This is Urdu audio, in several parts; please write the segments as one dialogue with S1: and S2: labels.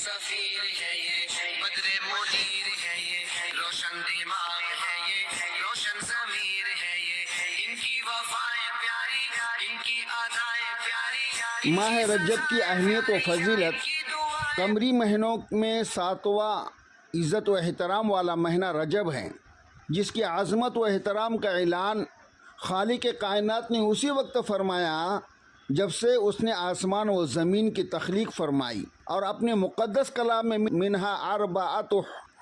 S1: سفیر ہے یہ بدر منیر ہے یہ روشن دماغ ہے یہ روشن ضمیر ہے یہ ان کی وفائیں پیاری ان کی ادائیں پیاری
S2: ماہ رجب کی اہمیت و فضیلت۔ قمری مہینوں میں ساتواں عزت و احترام والا مہینہ رجب ہے، جس کی عظمت و احترام کا اعلان خالق کائنات نے اسی وقت فرمایا جب سے اس نے آسمان و زمین کی تخلیق فرمائی، اور اپنے مقدس کلام میں منہا اربعۃ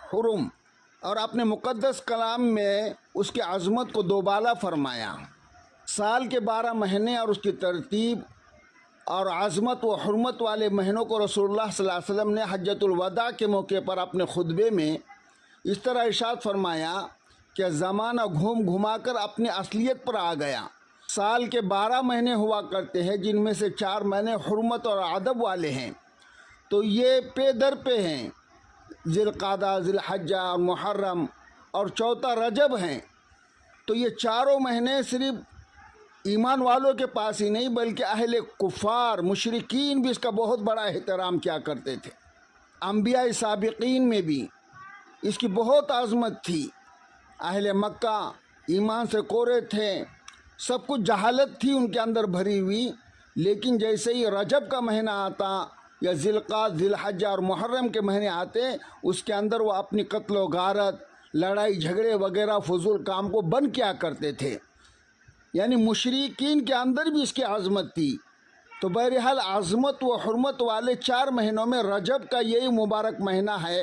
S2: حرم، اور اپنے مقدس کلام میں اس کی عظمت کو دوبالا فرمایا۔ سال کے 12 مہینے اور اس کی ترتیب اور عظمت و حرمت والے مہینوں کو رسول اللہ صلی اللہ علیہ وسلم نے حجۃ الوداع کے موقع پر اپنے خطبے میں اس طرح ارشاد فرمایا کہ زمانہ گھوم گھما کر اپنی اصلیت پر آ گیا۔ سال کے 12 مہینے ہوا کرتے ہیں، جن میں سے 4 مہینے حرمت اور ادب والے ہیں، تو یہ پے در پہ ہیں، ذی القعدہ، ذی الحجہ اور محرم، اور چوتھا رجب ہیں۔ تو یہ چاروں مہینے صرف ایمان والوں کے پاس ہی نہیں بلکہ اہل کفار مشرکین بھی اس کا بہت بڑا احترام کیا کرتے تھے۔ انبیاء سابقین میں بھی اس کی بہت عظمت تھی۔ اہل مکہ ایمان سے کورے تھے، سب کچھ جہالت تھی ان کے اندر بھری ہوئی، لیکن جیسے ہی رجب کا مہینہ آتا یا ذی القعدہ، ذی الحجہ اور محرم کے مہینے آتے، اس کے اندر وہ اپنی قتل و غارت، لڑائی جھگڑے وغیرہ فضول کام کو بند کیا کرتے تھے۔ یعنی مشرکین کے اندر بھی اس کی عظمت تھی۔ تو بہرحال عظمت و حرمت والے 4 مہینوں میں رجب کا یہی مبارک مہینہ ہے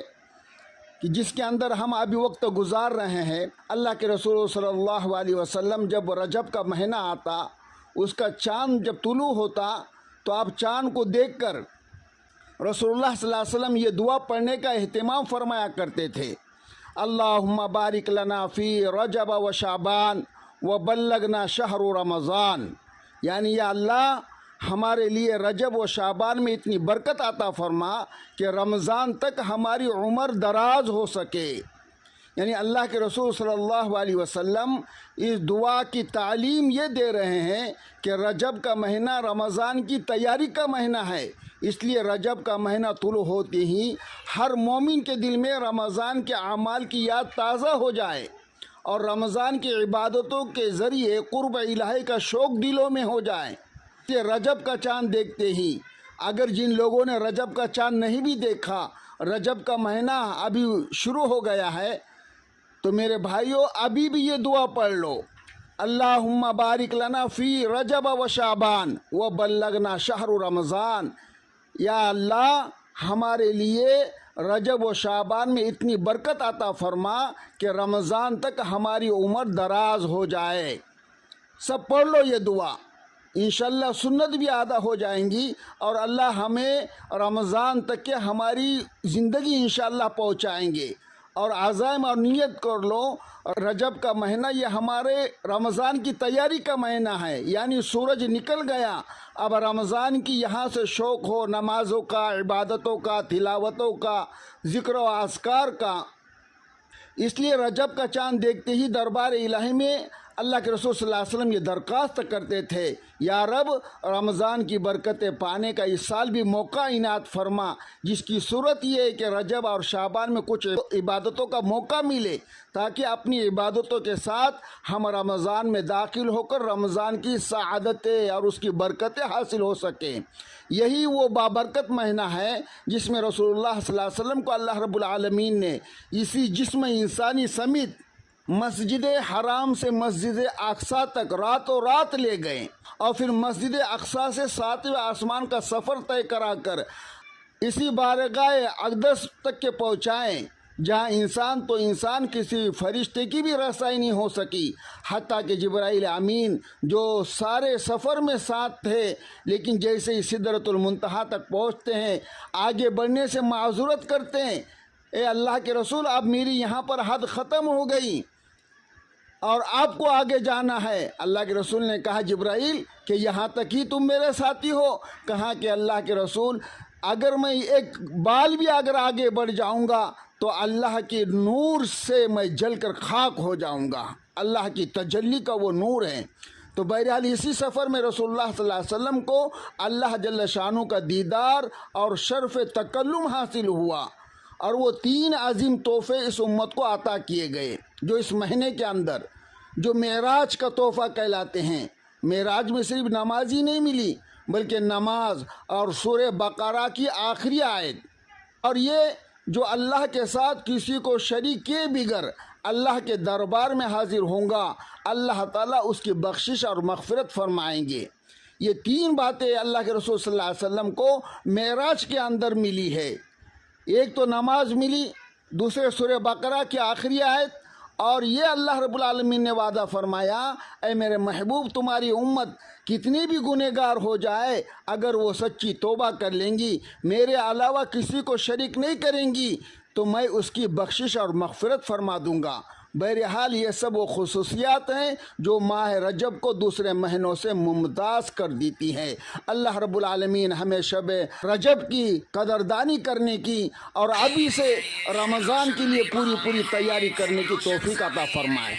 S2: کہ جس کے اندر ہم ابھی وقت گزار رہے ہیں۔ اللہ کے رسول صلی اللہ علیہ وسلم جب رجب کا مہینہ آتا، اس کا چاند جب طلوع ہوتا تو آپ چاند کو دیکھ کر رسول اللہ صلی اللہ علیہ وسلم یہ دعا پڑھنے کا اہتمام فرمایا کرتے تھے: اللہم بارک لنا فی رجب و شعبان وبلغنا شہر رمضان، یعنی یا اللہ ہمارے لیے رجب و شعبان میں اتنی برکت عطا فرما کہ رمضان تک ہماری عمر دراز ہو سکے۔ یعنی اللہ کے رسول صلی اللہ علیہ وسلم اس دعا کی تعلیم یہ دے رہے ہیں کہ رجب کا مہینہ رمضان کی تیاری کا مہینہ ہے، اس لیے رجب کا مہینہ طلوع ہوتے ہی ہر مومن کے دل میں رمضان کے اعمال کی یاد تازہ ہو جائے اور رمضان کی عبادتوں کے ذریعے قرب الہی کا شوق دلوں میں ہو جائے۔ کہ رجب کا چاند دیکھتے ہی، اگر جن لوگوں نے رجب کا چاند نہیں بھی دیکھا، رجب کا مہینہ ابھی شروع ہو گیا ہے، تو میرے بھائیوں ابھی بھی یہ دعا پڑھ لو: اللہم بارک لنا فی رجب و شعبان وبلغنا شہر رمضان، یا اللہ ہمارے لیے رجب و شعبان میں اتنی برکت عطا فرما کہ رمضان تک ہماری عمر دراز ہو جائے۔ سب پڑھ لو یہ دعا، انشاءاللہ سنت بھی ادا ہو جائیں گی اور اللہ ہمیں رمضان تک کے ہماری زندگی انشاءاللہ پہنچائیں گے۔ اور عزائم اور نیت کر لو، رجب کا مہینہ یہ ہمارے رمضان کی تیاری کا مہینہ ہے، یعنی سورج نکل گیا، اب رمضان کی یہاں سے شوق ہو نمازوں کا، عبادتوں کا، تلاوتوں کا، ذکر و اذکار کا۔ اس لیے رجب کا چاند دیکھتے ہی دربار الہی میں اللہ کے رسول صلی اللہ علیہ وسلم یہ درخواست کرتے تھے: یا رب رمضان کی برکتیں پانے کا اس سال بھی موقع عنایت فرما، جس کی صورت یہ ہے کہ رجب اور شعبان میں کچھ عبادتوں کا موقع ملے تاکہ اپنی عبادتوں کے ساتھ ہم رمضان میں داخل ہو کر رمضان کی سعادتیں اور اس کی برکتیں حاصل ہو سکیں۔ یہی وہ بابرکت مہینہ ہے جس میں رسول اللہ صلی اللہ علیہ وسلم کو اللہ رب العالمین نے اسی جسم انسانی سمیت مسجد حرام سے مسجد اقصیٰ تک راتوں رات لے گئے، اور پھر مسجد اقصیٰ سے 7ویں آسمان کا سفر طے کرا کر اسی بارگاہ اقدس تک کے پہنچائیں، جہاں انسان تو انسان کسی فرشتے کی بھی رسائی نہیں ہو سکی، حتیٰ کہ جبرائیل امین جو سارے سفر میں ساتھ تھے، لیکن جیسے ہی سدرۃ المنتہا تک پہنچتے ہیں آگے بڑھنے سے معذرت کرتے ہیں: اے اللہ کے رسول، اب میری یہاں پر حد ختم ہو گئی اور آپ کو آگے جانا ہے۔ اللہ کے رسول نے کہا: جبرائیل کہ یہاں تک ہی تم میرے ساتھی ہو؟ کہا کہ اللہ کے رسول اگر میں ایک بال بھی اگر آگے بڑھ جاؤں گا تو اللہ کے نور سے میں جل کر خاک ہو جاؤں گا۔ اللہ کی تجلی کا وہ نور ہے۔ تو بہرحال اسی سفر میں رسول اللہ صلی اللہ علیہ وسلم کو اللہ جل شانہ کا دیدار اور شرف تکلم حاصل ہوا، اور وہ 3 عظیم تحفے اس امت کو عطا کیے گئے جو اس مہینے کے اندر، جو معراج کا تحفہ کہلاتے ہیں۔ معراج میں صرف نماز ہی نہیں ملی، بلکہ نماز اور سورہ بقرہ کی آخری آیت، اور یہ جو اللہ کے ساتھ کسی کو شریک کیے بغیر اللہ کے دربار میں حاضر ہوں گا، اللہ تعالیٰ اس کی بخشش اور مغفرت فرمائیں گے۔ یہ 3 باتیں اللہ کے رسول صلی اللہ علیہ وسلم کو معراج کے اندر ملی ہے۔ ایک تو نماز ملی، دوسرے سورہ بقرہ کی آخری آیت، اور یہ اللہ رب العالمین نے وعدہ فرمایا، اے میرے محبوب، تمہاری امت کتنی بھی گنہگار ہو جائے، اگر وہ سچی توبہ کر لیں گی، میرے علاوہ کسی کو شریک نہیں کریں گی، تو میں اس کی بخشش اور مغفرت فرما دوں گا۔ بہرحال یہ سب وہ خصوصیات ہیں جو ماہ رجب کو دوسرے مہینوں سے ممتاز کر دیتی ہیں۔ اللہ رب العالمین ہمیں شب رجب کی قدردانی کرنے کی اور ابھی سے رمضان کے لیے پوری تیاری کرنے کی توفیق عطا فرمائے۔